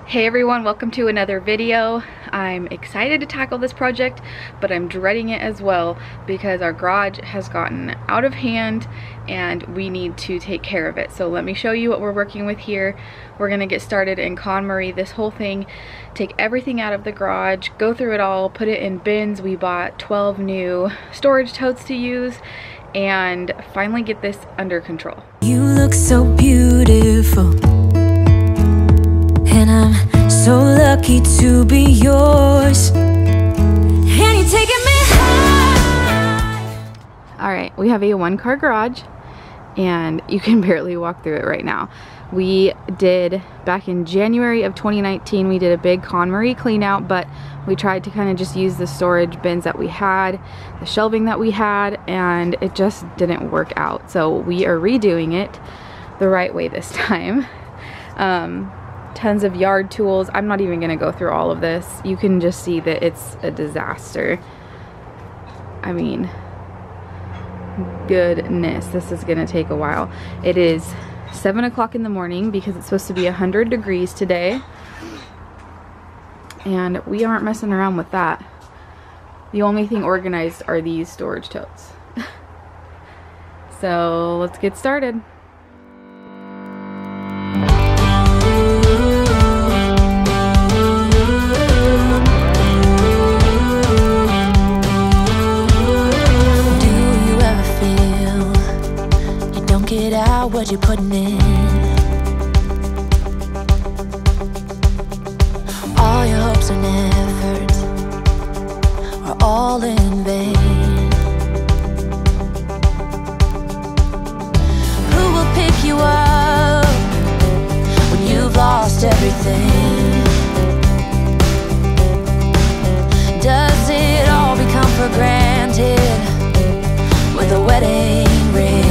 Hey everyone, welcome to another video. I'm excited to tackle this project, but I'm dreading it as well because our garage has gotten out of hand and we need to take care of it. So let me show you what we're working with here. We're gonna get started in KonMari this whole thing, take everything out of the garage, go through it all, put it in bins. We bought 12 new storage totes to use and finally get this under control. You look so beautiful, and I'm so lucky to be yours, and you're taking me high. All right, we have a one-car garage and you can barely walk through it right now. We did, back in January of 2019, we did a big KonMari clean out, but we tried to kind of just use the storage bins that we had, the shelving that we had, and it just didn't work out. So we are redoing it the right way this time. Tons of yard tools. I'm not even gonna go through all of this. You can just see that it's a disaster. I mean, goodness, this is gonna take a while. It is 7 o'clock in the morning because it's supposed to be 100 degrees today, and we aren't messing around with that. The only thing organized are these storage totes. So let's get started. What you putting in? All your hopes and efforts are all in vain. Who will pick you up when you've lost everything? Does it all become for granted with a wedding ring?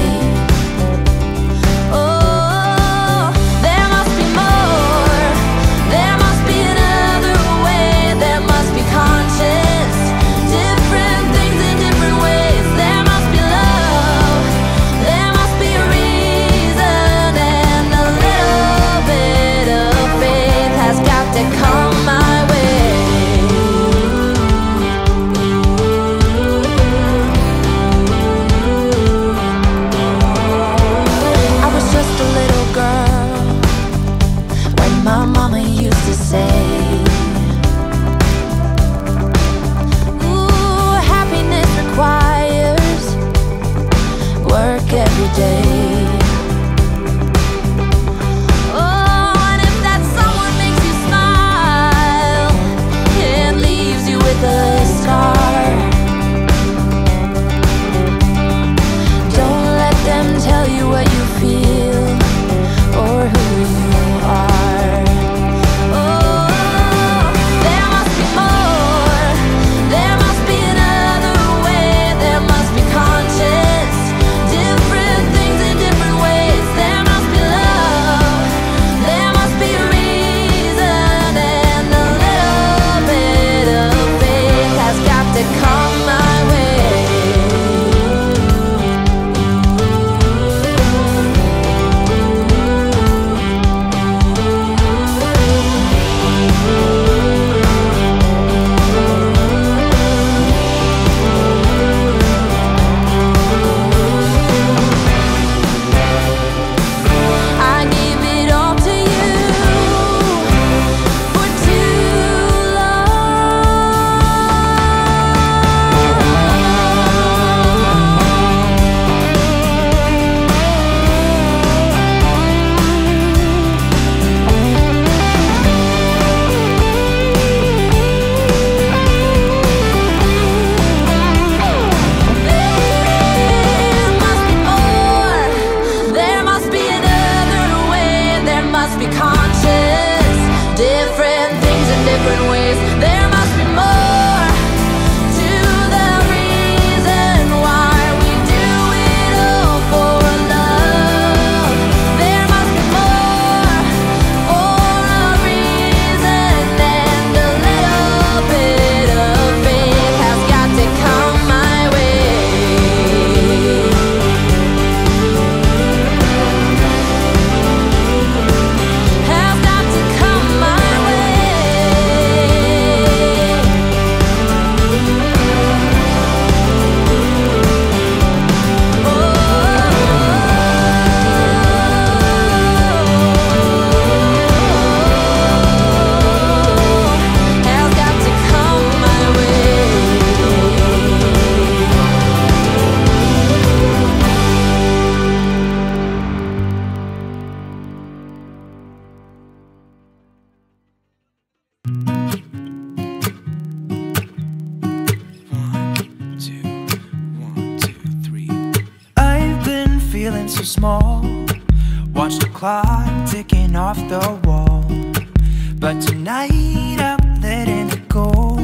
Has got to come my way. small. Watch the clock ticking off the wall. But tonight I'm letting it go.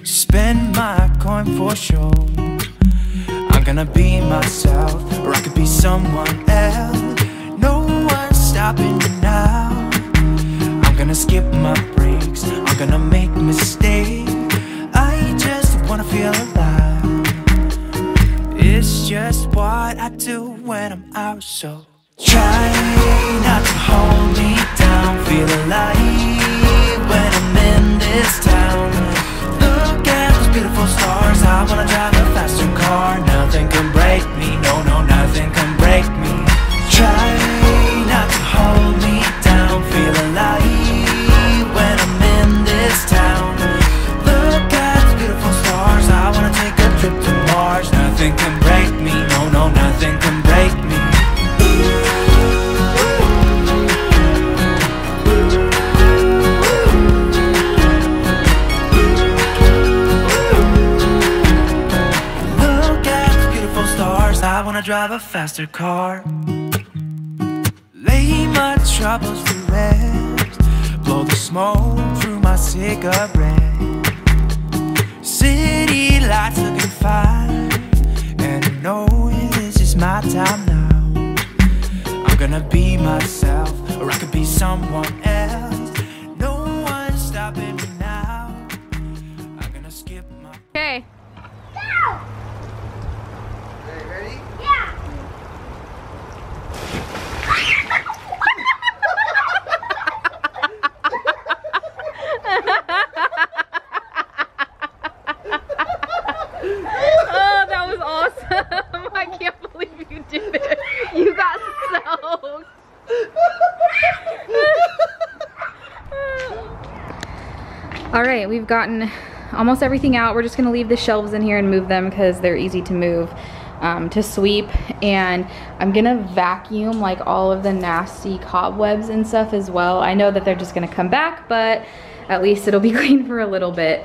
Spend my coin for sure. I'm gonna be myself, or I could be someone else. No one's stopping me now. I'm gonna skip my breaks, I'm gonna make mistakes. I just wanna feel alive. It's just what I do when I'm out, so try not to hold me down. Feel alive when I'm in this town. Look at those beautiful stars. I wanna drive a faster car. Nothing can break me, no, no, nothing can break me. Try not to hold me down. Feel alive when I'm in this town. Look at those beautiful stars. I wanna take a trip to Mars. Nothing can break me, no, no, nothing can break me. I wanna drive a faster car. Lay my troubles to rest. Blow the smoke through my cigarette. City lights looking fine, and I know this is my time now. I'm gonna be myself, or I could be someone else. No one's stopping me now. I'm gonna skip my... Okay. Oh, that was awesome. I can't believe you did it. You got soaked. All right, we've gotten almost everything out. We're just gonna leave the shelves in here and move them because they're easy to move, to sweep. And I'm gonna vacuum like all of the nasty cobwebs and stuff as well. I know that they're just gonna come back, but at least it'll be clean for a little bit.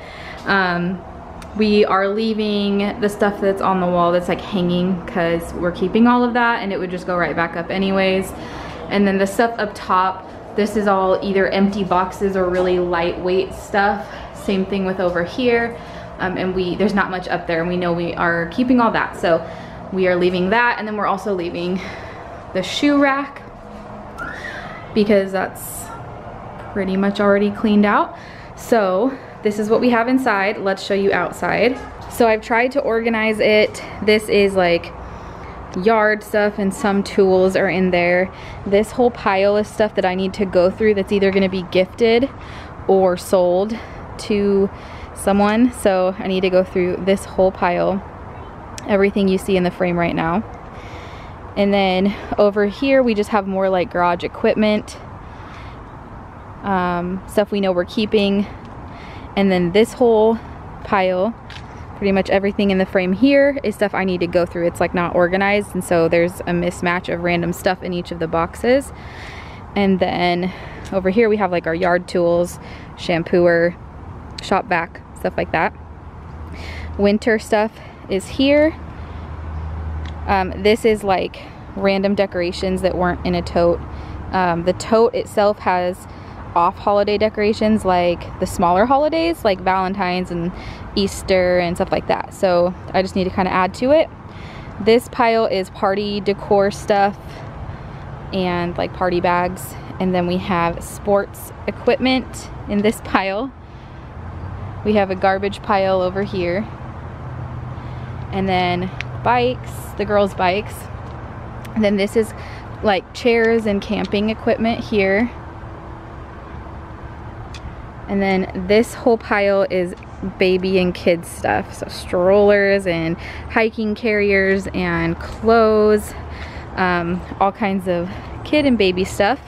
We are leaving the stuff that's on the wall that's like hanging because we're keeping all of that and it would just go right back up anyways. And then the stuff up top, this is all either empty boxes or really lightweight stuff. Same thing with over here. And there's not much up there and we know we are keeping all that. So we are leaving that, and then we're also leaving the shoe rack because that's pretty much already cleaned out. So this is what we have inside. Let's show you outside. So I've tried to organize it. This is like yard stuff and some tools are in there. This whole pile is stuff that I need to go through that's either gonna be gifted or sold to someone. So I need to go through this whole pile, everything you see in the frame right now. And then over here we just have more like garage equipment, stuff we know we're keeping. And then this whole pile, pretty much everything in the frame here is stuff I need to go through. It's like not organized, and so there's a mismatch of random stuff in each of the boxes. And then over here we have like our yard tools, shampooer, shop vac, stuff like that. Winter stuff is here. This is like random decorations that weren't in a tote. The tote itself has off holiday decorations, like the smaller holidays like Valentine's and Easter and stuff like that. So I just need to kind of add to it. This pile is party decor stuff and like party bags. And then we have sports equipment in this pile. We have a garbage pile over here. And then bikes, the girls' bikes. And then this is like chairs and camping equipment here. And then this whole pile is baby and kids stuff. So strollers and hiking carriers and clothes, all kinds of kid and baby stuff.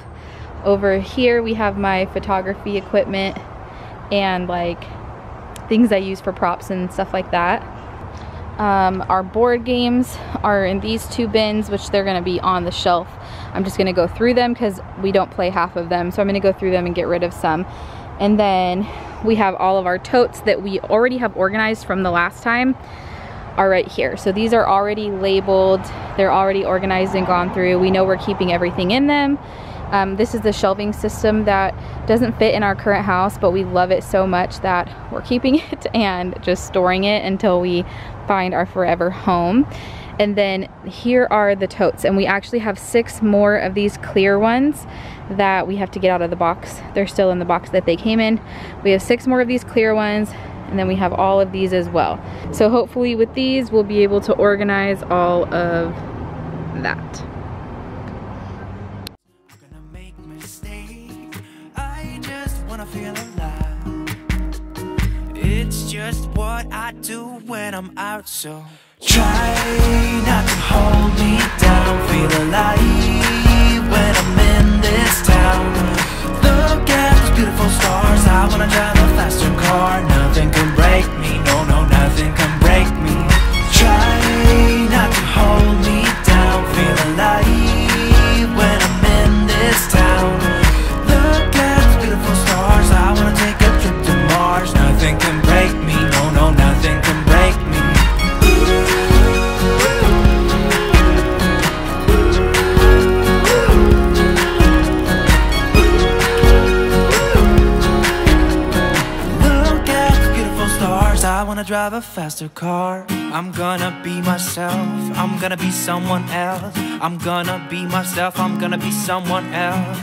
Over here we have my photography equipment and like things I use for props and stuff like that. Our board games are in these two bins, which they're gonna be on the shelf. I'm just gonna go through them because we don't play half of them. So I'm gonna go through them and get rid of some. And then we have all of our totes that we already have organized from the last time. are right here. So these are already labeled, they're already organized and gone through. We know we're keeping everything in them. This is the shelving system that doesn't fit in our current house, but we love it so much that we're keeping it and just storing it until we find our forever home. And then here are the totes, and we actually have 6 more of these clear ones that we have to get out of the box. They're still in the box that they came in. We have 6 more of these clear ones, and then we have all of these as well. So hopefully with these, we'll be able to organize all of that. It's just what I do when I'm out, so try not to hold me down. Feel alive when I'm in this town. Look at those beautiful stars. I wanna drive a faster car. Nothing can break me, no, no, nothing can break me. Try not to hold me down. Feel alive when I'm in this town. Look at those beautiful stars. I wanna take a trip to Mars. Nothing can break me, no, no, nothing can break me. Look at the beautiful stars. I wanna drive a faster car. I'm gonna be myself. I'm gonna be someone else. I'm gonna be myself. I'm gonna be someone else.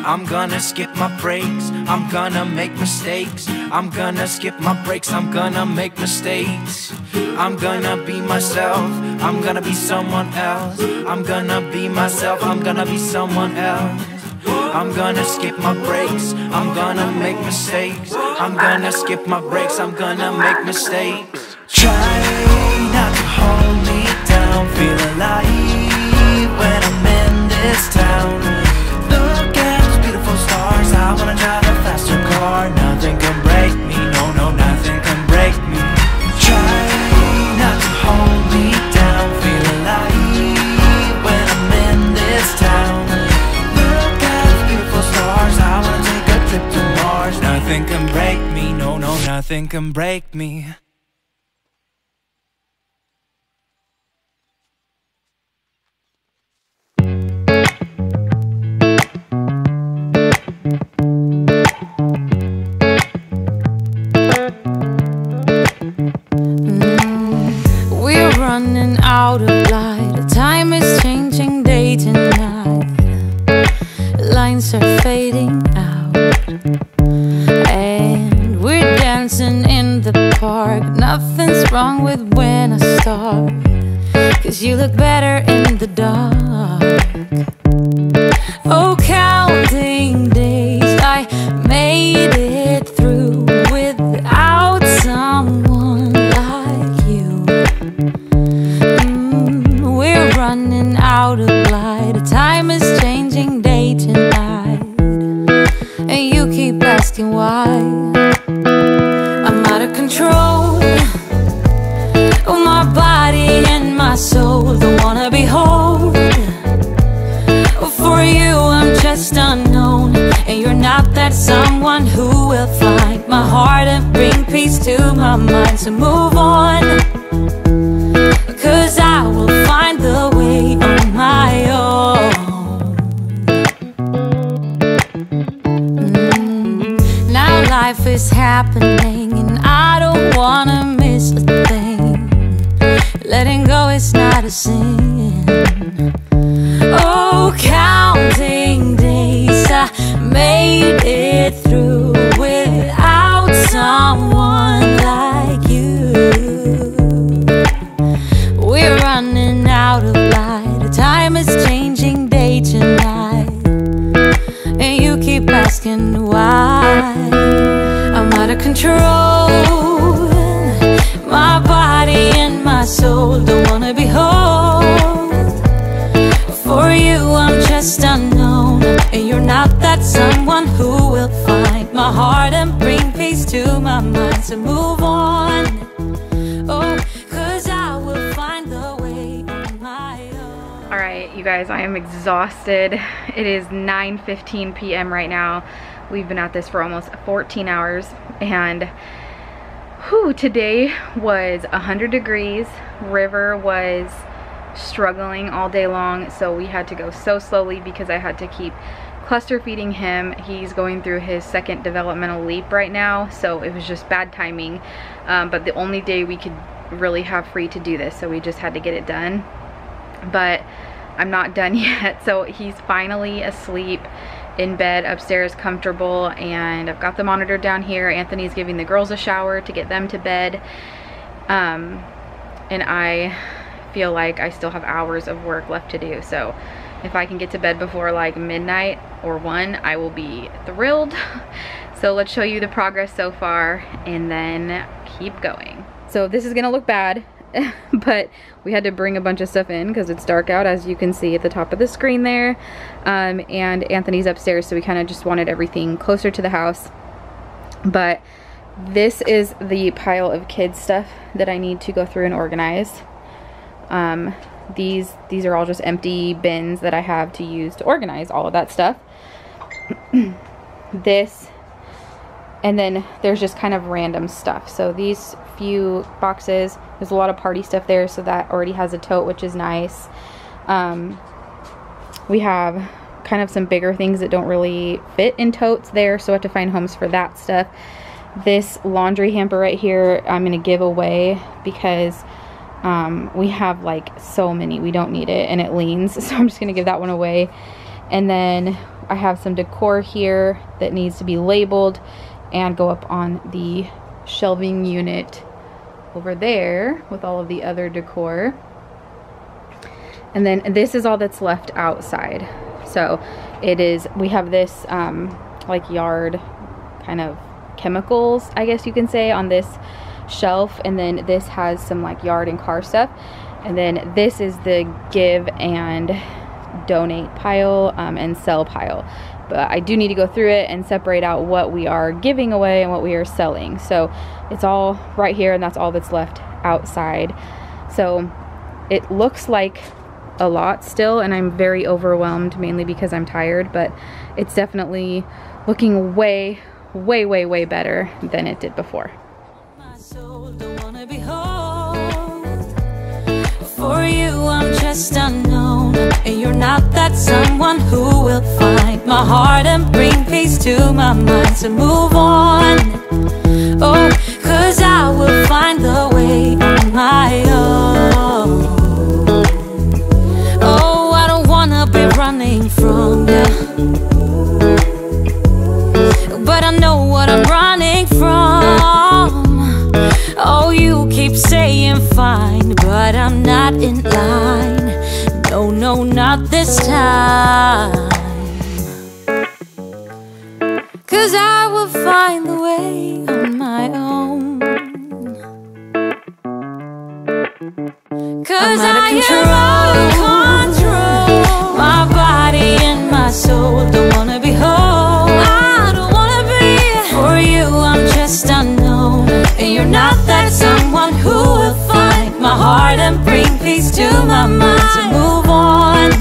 I'm gonna skip my breaks. I'm gonna make mistakes. I'm gonna skip my breaks. I'm gonna make mistakes. I'm gonna be myself. I'm gonna be someone else. I'm gonna be myself. I'm gonna be someone else. I'm gonna skip my breaks. I'm gonna make mistakes. I'm gonna skip my breaks. I'm gonna make mistakes. Try not to hold me down. Feel alive when I'm in this town. Look at those beautiful stars. I wanna drive a faster car. Nothing can break me, no, no, nothing can break me. Try not to hold me down. Feel alive when I'm in this town. Look at those beautiful stars. I wanna take a trip to Mars. Nothing can break me, no, no, nothing can break me. We're running out of light. The time is changing day to night. Lines are fading out, and we're dancing in the park. Nothing's wrong with when I start, 'cause you look better in the dark. Oh, counting days, I made it through without someone like you. We're running out of light. The time is changing day to night, and you keep asking why. I'm out of control. Oh, my body and my soul don't wanna be whole. For you I'm just unknown, and you're not that someone who will find my heart and bring peace to my mind. So move on, 'cause I will find the way on my own. Now life is happening, and I don't wanna miss a thing. Letting go is not a sin. Oh, counting days, I made it through without someone like you. We're running out of light. The time is changing day to night, and you keep asking why. I'm out of control. My body and my soul don't wanna be whole. For you I'm just unknown, and you're not that someone who will find my heart and bring peace to my mind. So move on, oh, 'cause I will find the way on my own. Alright, you guys, I am exhausted. It is 9:15 p.m. right now. We've been at this for almost 14 hours, and Whew, today was 100 degrees. River was struggling all day long, so we had to go so slowly because I had to keep cluster feeding him. He's going through his second developmental leap right now, so it was just bad timing. But the only day we could really have free to do this, so we just had to get it done. But I'm not done yet, so he's finally asleep in bed upstairs, comfortable, and I've got the monitor down here. Anthony's giving the girls a shower to get them to bed, and I feel like I still have hours of work left to do. So if I can get to bed before like midnight or 1, I will be thrilled. So let's show you the progress so far and then keep going. So this is gonna look bad, but we had to bring a bunch of stuff in because it's dark out, as you can see at the top of the screen there. And Anthony's upstairs, so we kind of just wanted everything closer to the house. But this is the pile of kids stuff that I need to go through and organize. These are all just empty bins that I have to use to organize all of that stuff. This, and then there's just kind of random stuff. So these few boxes, there's a lot of party stuff there, so that already has a tote, which is nice. We have kind of some bigger things that don't really fit in totes there, so I have to find homes for that stuff. This laundry hamper right here I'm gonna give away because we have like so many, we don't need it and it leans, so I'm just gonna give that one away. And then I have some decor here that needs to be labeled and go up on the shelving unit over there with all of the other decor. And then this is all that's left outside. So it is, we have this like yard kind of chemicals, I guess you can say, on this shelf, and then this has some like yard and car stuff, and then this is the give and donate pile and sell pile. But I do need to go through it and separate out what we are giving away and what we are selling. So it's all right here, and that's all that's left outside. So it looks like a lot still, and I'm very overwhelmed, mainly because I'm tired, but it's definitely looking way better than it did before. Don't wanna be whole. For you I'm just unknown, and you're not that someone who will find my heart and bring peace to my mind. So move on, oh, 'cause I will find the way on my own. Oh, I don't wanna be running from you, but I know what I'm running from. Oh, you keep saying fine, but I'm not in line. No, no, not this time. 'Cause I will find the way on my own. 'Cause I am out of control. My body and my soul don't wanna be whole. I don't wanna be. For you I'm just unknown, and you're not that someone who will find my heart and bring peace to my mind. So move on,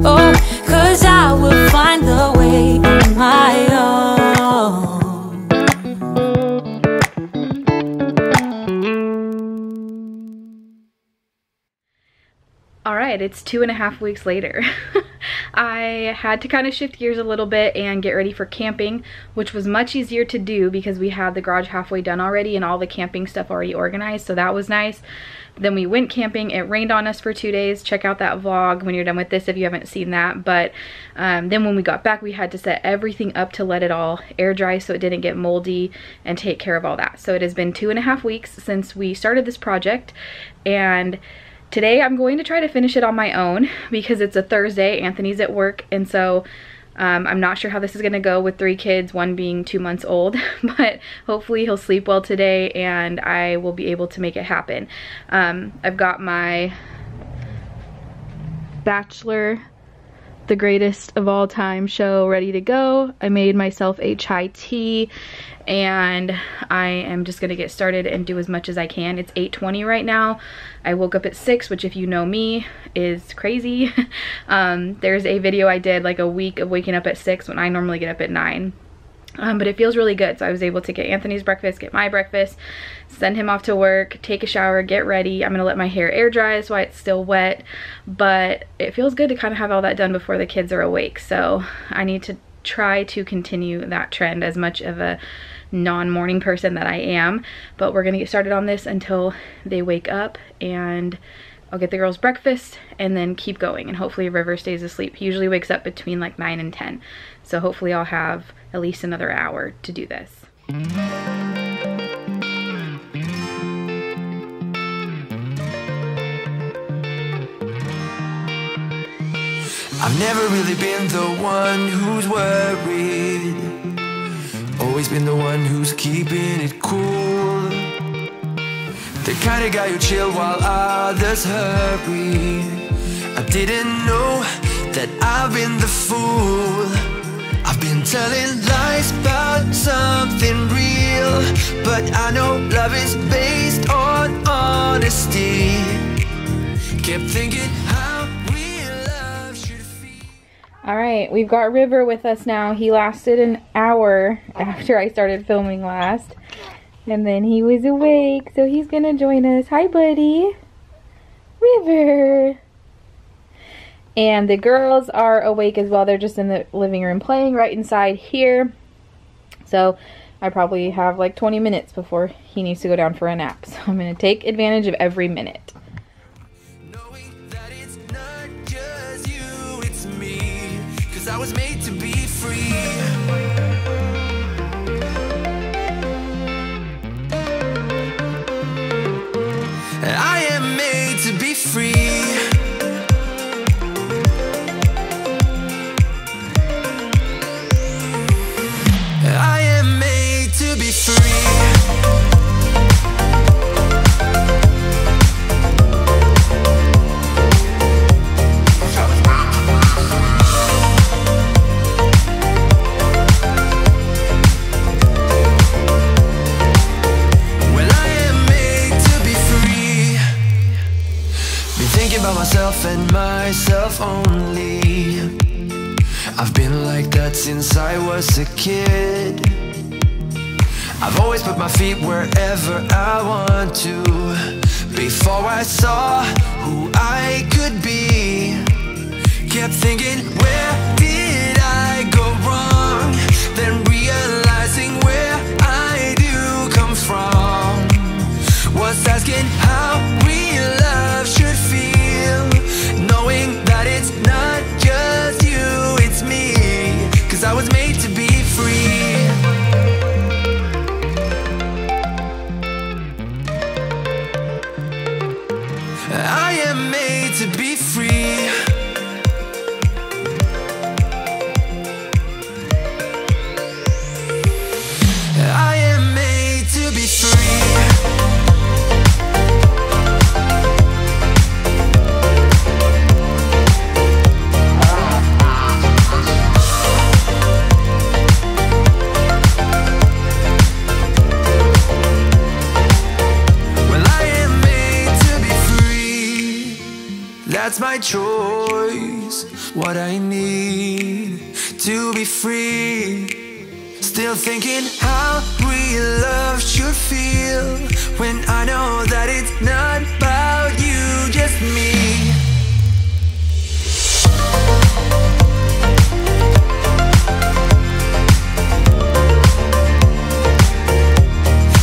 oh, 'cause I will find the way on my own. Alright, it's 2.5 weeks later. I had to kind of shift gears a little bit and get ready for camping, which was much easier to do because we had the garage halfway done already and all the camping stuff already organized, so that was nice. Then we went camping. It rained on us for 2 days. Check out that vlog when you're done with this if you haven't seen that. But then when we got back, we had to set everything up to let it all air dry so it didn't get moldy and take care of all that. So it has been 2.5 weeks since we started this project, and today I'm going to try to finish it on my own because it's a Thursday. Anthony's at work, and so I'm not sure how this is going to go with 3 kids, one being 2 months old, but hopefully he'll sleep well today and I will be able to make it happen. I've got my Bachelor, the Greatest of All Time show ready to go. I made myself a chai tea and I am just gonna get started and do as much as I can. It's 8:20 right now. I woke up at 6, which if you know me is crazy. There's a video I did like a week of waking up at 6 when I normally get up at 9. But it feels really good. So I was able to get Anthony's breakfast, get my breakfast, send him off to work, take a shower, get ready. I'm gonna let my hair air dry, that's why it's still wet, but it feels good to kind of have all that done before the kids are awake. So I need to try to continue that trend, as much of a non-morning person that I am. But we're gonna get started on this until they wake up, and I'll get the girls breakfast and then keep going, and hopefully River stays asleep. He usually wakes up between like 9 and 10. So hopefully I'll have at least another hour to do this. I've never really been the one who's worried, always been the one who's keeping it cool. The kind of guy who chill while others hurry. I didn't know that I've been the fool. I've been telling lies about something real, but I know love is based on honesty. Kept thinking how real love should feel. All right, we've got River with us now. He lasted an hour after I started filming last, and then he was awake, so he's gonna join us. Hi, buddy. River. And the girls are awake as well. They're just in the living room playing right inside here. So I probably have like 20 minutes before he needs to go down for a nap. So I'm gonna take advantage of every minute. Knowing that it's not just you, it's me, 'cause I was made to be free. I am made to be free. I am made to be free. Well, I am made to be free. Been thinking about myself and myself only. I've been like that since I was a kid. I've always put my feet wherever I want to. Before I saw who I could be, kept thinking, where did I go wrong? Then realizing where I do come from, was asking how real love should feel, knowing that it's not just you, it's me, 'cause I was made to be free. I am made to be free. I am made to be free. That's my choice, what I need to be free. Still thinking how real love should feel, when I know that it's not about you, just me.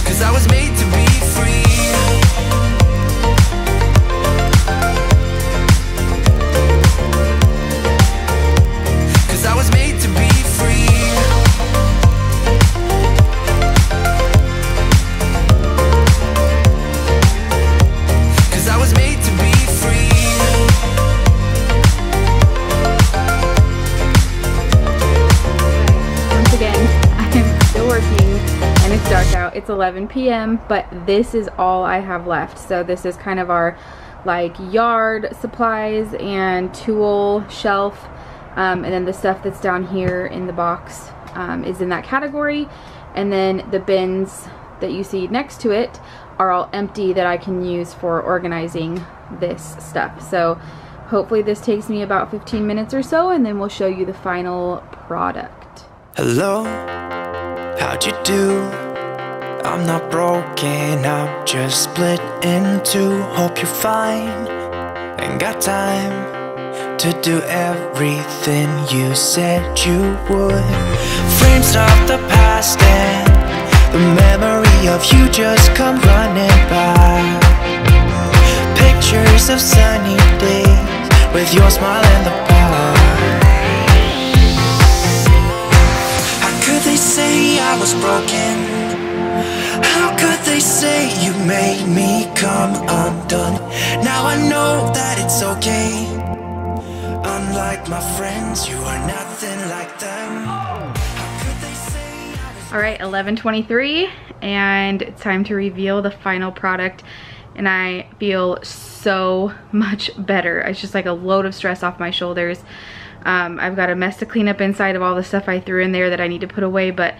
'Cause I was made to be free. I was made to be free. Cause I was made to be free. Once again, I am still working and it's dark out. It's 11 p.m. but this is all I have left. So this is kind of our like yard supplies and tool shelf. And then the stuff that's down here in the box is in that category. And then the bins that you see next to it are all empty that I can use for organizing this stuff. So hopefully this takes me about 15 minutes or so, and then we'll show you the final product. Hello, How'd you do? I'm not broken, I'm just split in two. Hope you're fine, ain't got time to do everything you said you would. Frames of the past and the memory of you just come running by. Pictures of sunny days with your smile in the bar. How could they say I was broken? How could they say you made me come undone? Now I know that it's okay. Unlike my friends, you are nothing like them. How could they say I was... All right, 11:23, and it's time to reveal the final product. And I feel so much better. It's just like a load of stress off my shoulders. I've got a mess to clean up inside of all the stuff I threw in there that I need to put away, but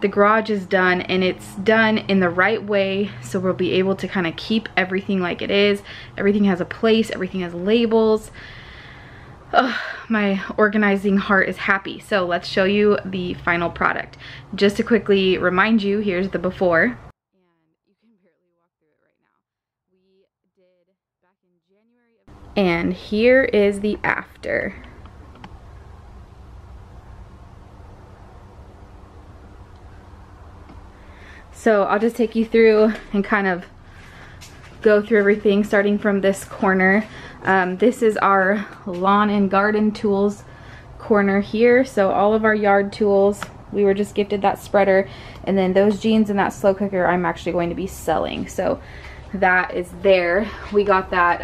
the garage is done, and it's done in the right way, so we'll be able to kind of keep everything like it is. Everything has a place, everything has labels. Oh, my organizing heart is happy. So let's show you the final product. Just to quickly remind you, here's the before. And you can barely walk through it right now. We did back in January of... And here is the after. So I'll just take you through and kind of go through everything, starting from this corner. This is our lawn and garden tools corner here. So all of our yard tools, we were just gifted that spreader, and then those jeans and that slow cooker I'm actually going to be selling. So that is there. We got that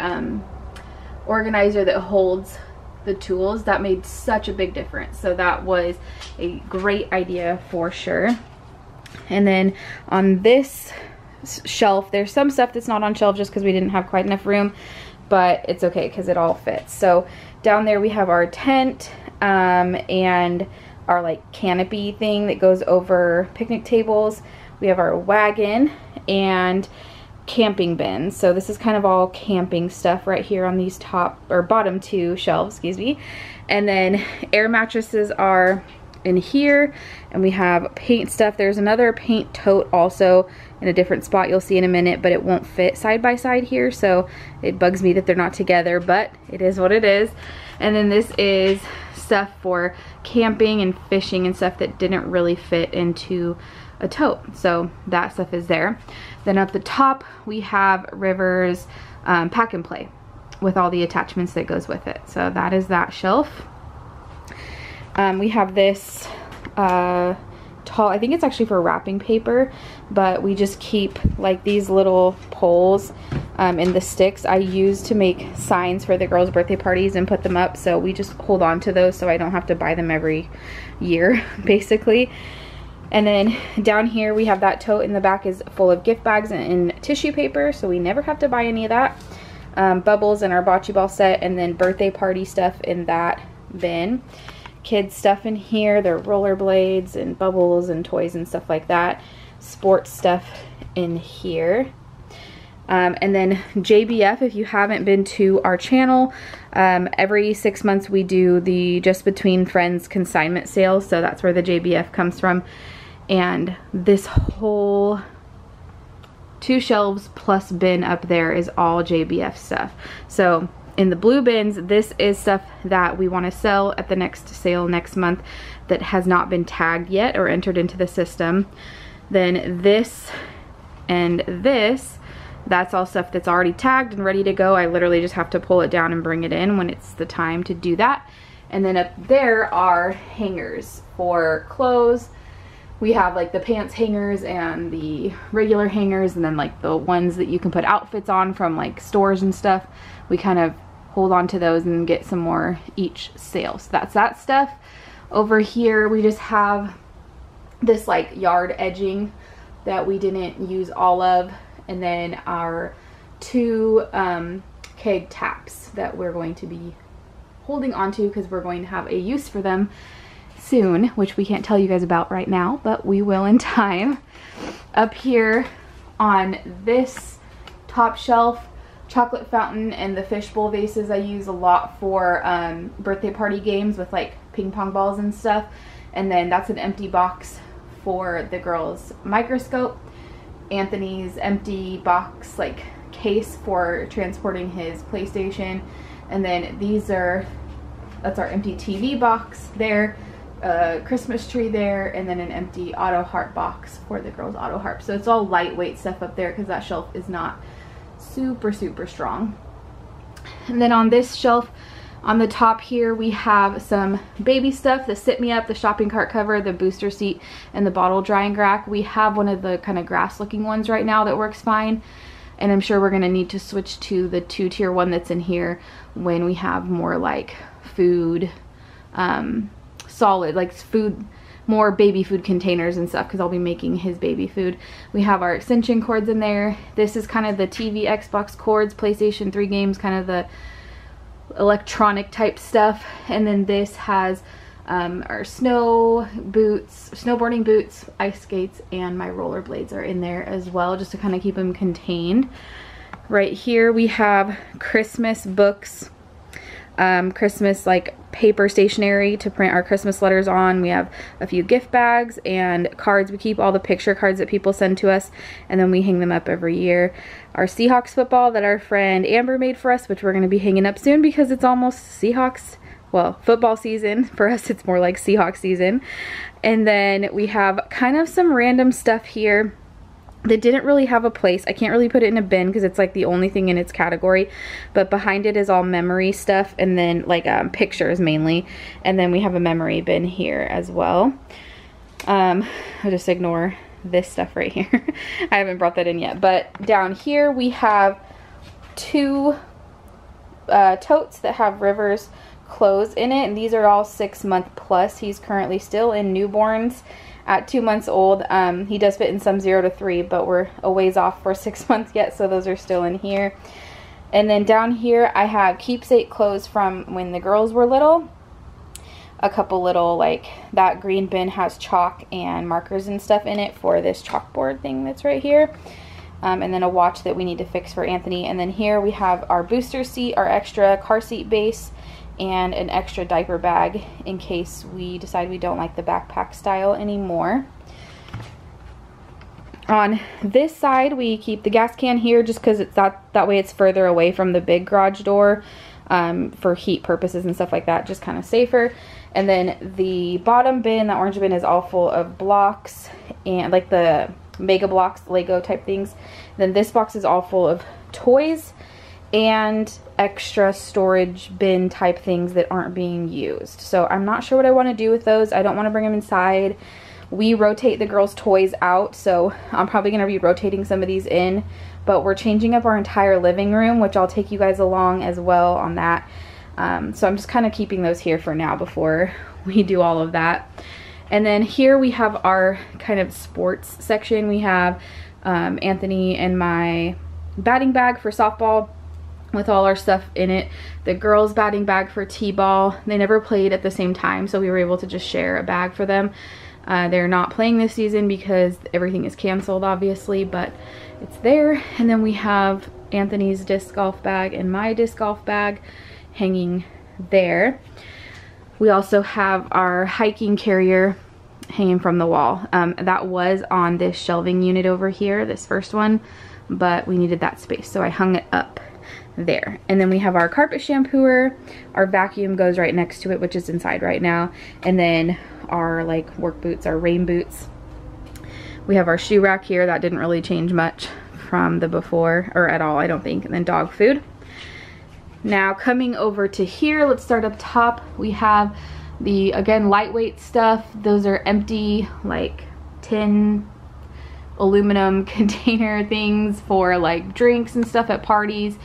organizer that holds the tools. That made such a big difference. So that was a great idea for sure. And then on this shelf, there's some stuff that's not on shelf just because we didn't have quite enough room, but it's okay because it all fits. So down there we have our tent and our like canopy thing that goes over picnic tables. We have our wagon and camping bins. So this is kind of all camping stuff right here on these top or bottom two shelves, excuse me. And then air mattresses are in here, and we have paint stuff. There's another paint tote also in a different spot you'll see in a minute, but it won't fit side by side here, so it bugs me that they're not together, but it is what it is. And then this is stuff for camping and fishing and stuff that didn't really fit into a tote, so that stuff is there. Then up the top we have Rivers Pack and Play with all the attachments that goes with it. So that is that shelf. We have this tall, I think it's actually for wrapping paper, but we just keep like these little poles and the sticks I use to make signs for the girls' birthday parties and put them up, so we just hold on to those so I don't have to buy them every year basically. And then down here we have that tote in the back is full of gift bags and tissue paper, so we never have to buy any of that. Bubbles in our bocce ball set, and then birthday party stuff in that bin. Kids stuff in here, their rollerblades and bubbles and toys and stuff like that. Sports stuff in here. And then JBF, if you haven't been to our channel, every 6 months we do the Just Between Friends consignment sale, so that's where the JBF comes from. And this whole 2 shelves plus bin up there is all JBF stuff. So in the blue bins, this is stuff that we want to sell at the next sale next month that has not been tagged yet or entered into the system. Then this and this, that's all stuff that's already tagged and ready to go. I literally just have to pull it down and bring it in when it's the time to do that. And then up there are hangers for clothes. We have like the pants hangers and the regular hangers, and then like the ones that you can put outfits on from like stores and stuff. We kind of hold on to those and get some more each sale. So that's that stuff. Over here we just have this like yard edging that we didn't use all of, and then our 2 keg taps that we're going to be holding on to because we're going to have a use for them soon, which we can't tell you guys about right now, but we will in time. Up here on this top shelf, chocolate fountain and the fishbowl vases I use a lot for birthday party games with like ping pong balls and stuff. And then that's an empty box for the girls' microscope, Anthony's empty box like case for transporting his PlayStation, and then that's our empty TV box there, Christmas tree there, and then an empty auto harp box for the girls' auto harp. So it's all lightweight stuff up there because that shelf is not super strong. And then on this shelf on the top here we have some baby stuff, the Sit Me Up, the shopping cart cover, the booster seat, and the bottle drying rack. We have one of the kind of grass looking ones right now that works fine, and I'm sure we're going to need to switch to the 2-tier one that's in here when we have more like food, solid, like food, more baby food containers and stuff, because I'll be making his baby food. We have our extension cords in there. This is kind of the TV, Xbox cords, PlayStation 3 games, kind of the electronic type stuff. And then this has our snow boots, snowboarding boots, ice skates, and my rollerblades are in there as well, just to kind of keep them contained. Right here we have Christmas books, Christmas like paper stationery to print our Christmas letters on. We have a few gift bags and cards. We keep all the picture cards that people send to us, and then we hang them up every year. Our Seahawks football that our friend Amber made for us, which we're going to be hanging up soon because it's almost Seahawks, well, football season. For us it's more like Seahawks season. And then we have kind of some random stuff here that didn't really have a place. I can't really put it in a bin because it's like the only thing in its category, but behind it is all memory stuff, and then like pictures mainly, and then we have a memory bin here as well. I'll just ignore this stuff right here. I haven't brought that in yet, but down here we have 2 totes that have Rivers clothes in it, and these are all 6-month plus. He's currently still in newborns at 2 months old. He does fit in some 0 to 3, but we're a ways off for 6 months yet, so those are still in here. And then down here I have keepsake clothes from when the girls were little. A couple little, like, that green bin has chalk and markers and stuff in it for this chalkboard thing that's right here. And then a watch that we need to fix for Anthony. And then here we have our booster seat, our extra car seat base, and an extra diaper bag in case we decide we don't like the backpack style anymore. On this side we keep the gas can here just because it's that way it's further away from the big garage door, for heat purposes and stuff like that, just kind of safer. And then the bottom bin, the orange bin, is all full of blocks and like the Mega Blocks, Lego type things. Then this box is all full of toys and extra storage bin type things that aren't being used. So I'm not sure what I want to do with those. I don't want to bring them inside. We rotate the girls' toys out, so I'm probably going to be rotating some of these in, but we're changing up our entire living room, which I'll take you guys along as well on that. So I'm just kind of keeping those here for now before we do all of that. And then here we have our kind of sports section. We have Anthony and my batting bag for softball with all our stuff in it. The girls' batting bag for t-ball. They never played at the same time, so we were able to just share a bag for them. They're not playing this season because everything is canceled, obviously, but it's there. And then we have Anthony's disc golf bag and my disc golf bag hanging there. We also have our hiking carrier hanging from the wall. That was on this shelving unit over here, this first one, but we needed that space, so I hung it up there. And then we have our carpet shampooer. Our vacuum goes right next to it, which is inside right now. And then our like work boots, our rain boots. We have our shoe rack here. That didn't really change much from the before, or at all, I don't think. And then dog food. Now coming over to here, let's start up top. We have the, again, lightweight stuff. Those are empty like tin aluminum container things for like drinks and stuff at parties.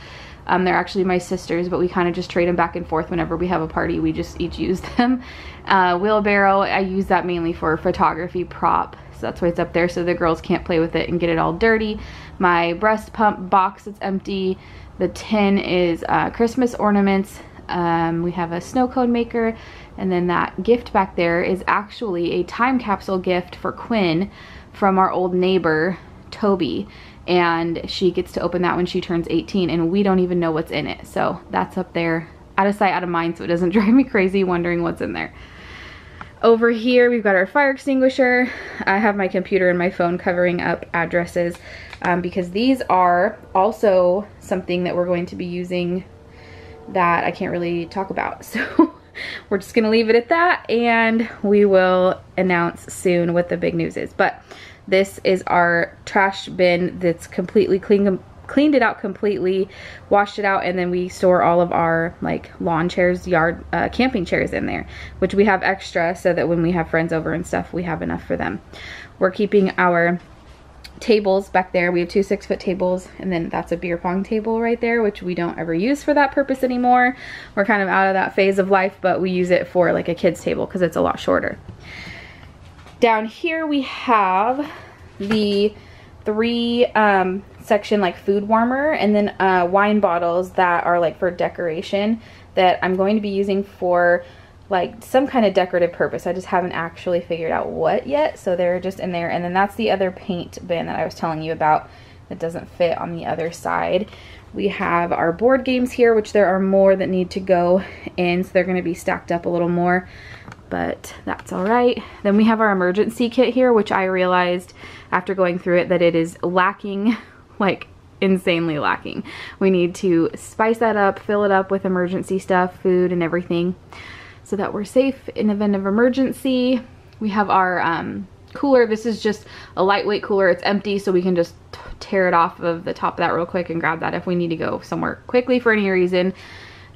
They're actually my sister's, but we kind of just trade them back and forth whenever we have a party. We just each use them. Wheelbarrow, I use that mainly for photography prop, so that's why it's up there, so the girls can't play with it and get it all dirty. My breast pump box, it's empty. The tin is Christmas ornaments. We have a snow cone maker, and then that gift back there is actually a time capsule gift for Quinn from our old neighbor, Toby. And she gets to open that when she turns 18, and we don't even know what's in it. So that's up there, out of sight, out of mind, so it doesn't drive me crazy wondering what's in there. Over here, we've got our fire extinguisher. I have my computer and my phone covering up addresses because these are also something that we're going to be using that I can't really talk about. So we're just gonna leave it at that, and we will announce soon what the big news is. But this is our trash bin that's completely cleaned it out completely, washed it out, and then we store all of our like lawn chairs, camping chairs in there, which we have extra so that when we have friends over and stuff, we have enough for them. We're keeping our tables back there. We have 2 6-foot tables, and then that's a beer pong table right there, which we don't ever use for that purpose anymore. We're kind of out of that phase of life, but we use it for like a kid's table because it's a lot shorter. Down here we have the 3 section like food warmer, and then wine bottles that are like for decoration that I'm going to be using for like some kind of decorative purpose. I just haven't actually figured out what yet, so they're just in there. And then that's the other paint bin that I was telling you about that doesn't fit on the other side. We have our board games here, which there are more that need to go in, so they're going to be stacked up a little more, but that's all right. Then we have our emergency kit here, which I realized after going through it that it is lacking, like insanely lacking. We need to spice that up, fill it up with emergency stuff, food and everything, so that we're safe in event of emergency. We have our cooler. This is just a lightweight cooler. It's empty, so we can just tear it off of the top of that real quick and grab that if we need to go somewhere quickly for any reason.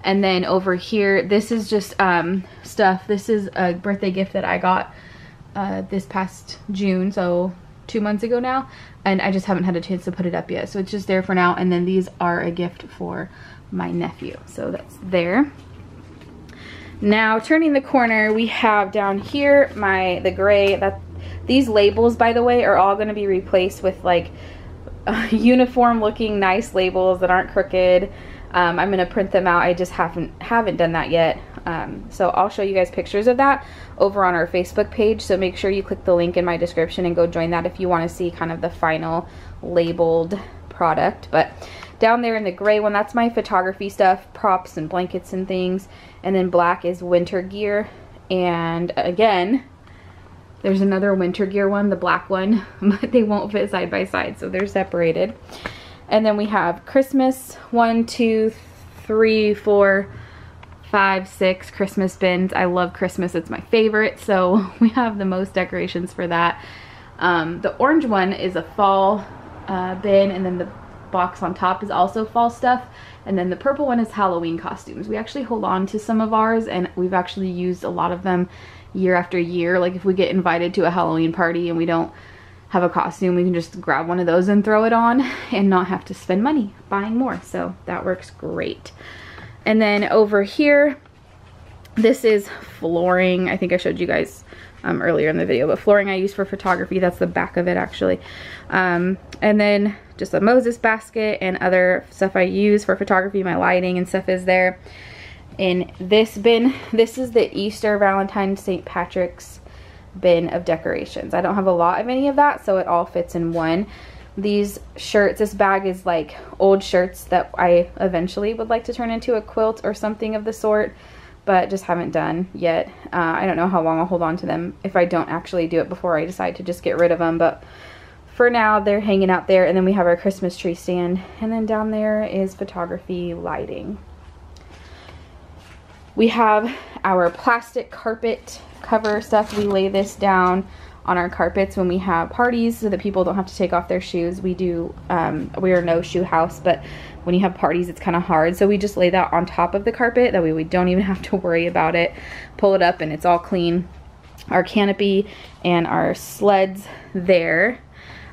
And then over here, this is just stuff. This is a birthday gift that I got this past June, so 2 months ago now, and I just haven't had a chance to put it up yet, so it's just there for now. And then these are a gift for my nephew, so that's there. Now turning the corner, we have down here the gray. These labels, by the way, are all going to be replaced with like uniform looking nice labels that aren't crooked. I'm going to print them out. I just haven't done that yet. So I'll show you guys pictures of that over on our Facebook page. So make sure you click the link in my description and go join that if you want to see kind of the final labeled product. But down there in the gray one, that's my photography stuff, props and blankets and things. And then black is winter gear. And again, there's another winter gear one, the black one, but they won't fit side by side, so they're separated. And then we have Christmas, 1, 2, 3, 4, 5, 6 Christmas bins. I love Christmas, it's my favorite, so we have the most decorations for that. The orange one is a fall bin, and then the box on top is also fall stuff. And then the purple one is Halloween costumes. We actually hold on to some of ours, and we've actually used a lot of them year after year. Like if we get invited to a Halloween party and we don't have a costume, we can just grab one of those and throw it on and not have to spend money buying more. So that works great. And then over here, this is flooring. I think I showed you guys earlier in the video, but flooring I use for photography. That's the back of it actually. And then just a Moses basket and other stuff I use for photography. My lighting and stuff is there. In this bin, this is the Easter, Valentine's, St. Patrick's bin of decorations. I don't have a lot of any of that, so it all fits in one. These shirts, this bag is like old shirts that I eventually would like to turn into a quilt or something of the sort, but just haven't done yet. I don't know how long I'll hold on to them if I don't actually do it before I decide to just get rid of them, but for now they're hanging out there. And then we have our Christmas tree stand, and then down there is photography lighting. We have our plastic carpet cover stuff. We lay this down on our carpets when we have parties so that people don't have to take off their shoes. We are no shoe house, but when you have parties it's kind of hard, so we just lay that on top of the carpet. That way we don't even have to worry about it. Pull it up and it's all clean. Our canopy and our sleds there.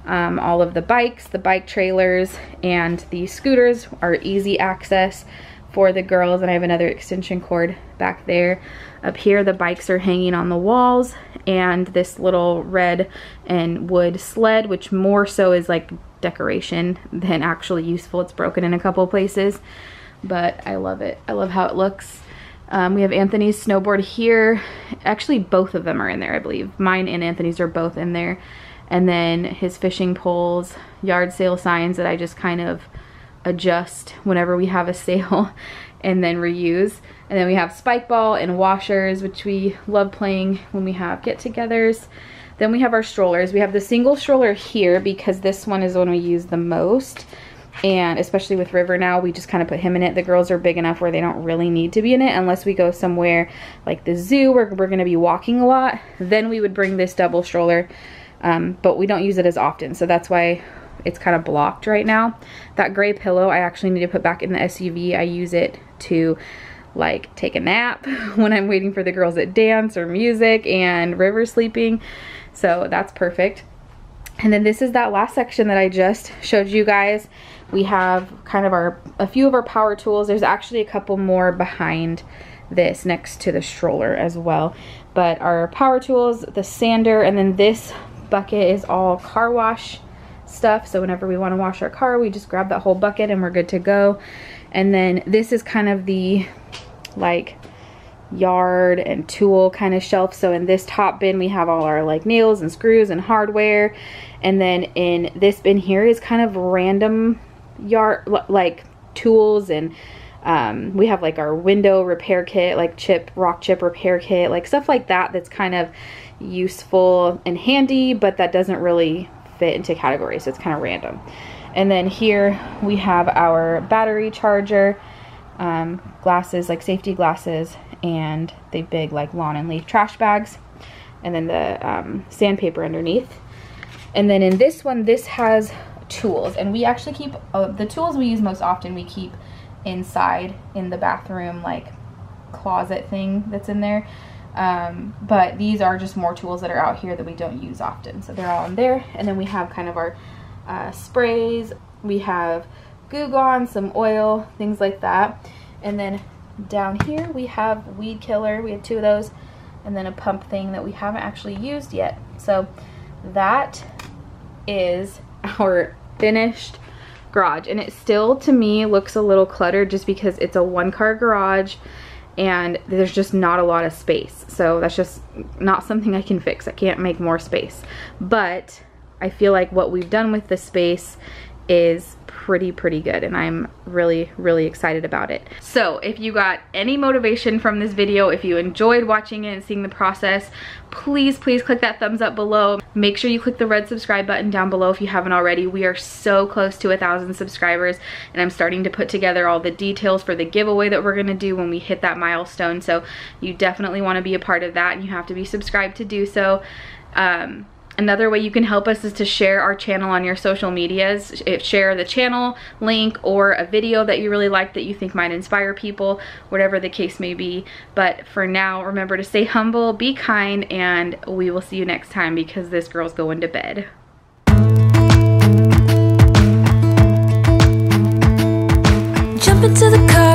All of the bikes, the bike trailers, and the scooters are easy access for the girls, and I have another extension cord back there. Up here the bikes are hanging on the walls, and this little red and wood sled, which more so is like decoration than actually useful. It's broken in a couple places, but I love it. I love how it looks. We have Anthony's snowboard here. Actually both of them are in there, I believe. Mine and Anthony's are both in there. And then his fishing poles, yard sale signs that I just kind of adjust whenever we have a sale, and then reuse. And then we have spike ball and washers, which we love playing when we have get-togethers. Then we have our strollers. We have the single stroller here because this one is the one we use the most. And especially with River now, we just kind of put him in it. The girls are big enough where they don't really need to be in it unless we go somewhere like the zoo where we're going to be walking a lot. Then we would bring this double stroller, but we don't use it as often. So that's why it's kind of blocked right now. That gray pillow I actually need to put back in the SUV. I use it to like take a nap when I'm waiting for the girls at dance or music and River sleeping. So that's perfect. And then this is that last section that I just showed you guys. We have kind of a few of our power tools. There's actually a couple more behind this next to the stroller as well. But our power tools, the sander, and then this bucket is all car wash stuff. So whenever we want to wash our car, we just grab that whole bucket and we're good to go. And then this is kind of the like yard and tool kind of shelf. So in this top bin we have all our like nails and screws and hardware, and then in this bin here is kind of random yard like tools, and we have like our window repair kit, like rock chip repair kit, like stuff like that that's kind of useful and handy, but that doesn't really fit into categories, so it's kind of random. And then here we have our battery charger, glasses, like safety glasses, and the big like lawn and leaf trash bags, and then the sandpaper underneath. And then in this one, this has tools, and we actually keep the tools we use most often we keep inside in the bathroom like closet thing that's in there, but these are just more tools that are out here that we don't use often, so they're all in there. And then we have kind of our sprays, we have Goo Gone, some oil, things like that. And then down here we have weed killer, we have 2 of those, and then a pump thing that we haven't actually used yet. So that is our finished garage, and it still to me looks a little cluttered just because it's a 1-car garage and there's just not a lot of space. So that's just not something I can fix. I can't make more space, but I feel like what we've done with the space is pretty good, and I'm really excited about it. So if you got any motivation from this video, if you enjoyed watching it and seeing the process, please click that thumbs up below. Make sure you click the red subscribe button down below if you haven't already. We are so close to 1,000 subscribers, and I'm starting to put together all the details for the giveaway that we're gonna do when we hit that milestone. So you definitely want to be a part of that, and you have to be subscribed to do so. Another way you can help us is to share our channel on your social medias. Share the channel link or a video that you really like that you think might inspire people, whatever the case may be. But for now, remember to stay humble, be kind, and we will see you next time because this girl's going to bed. Jump into the car.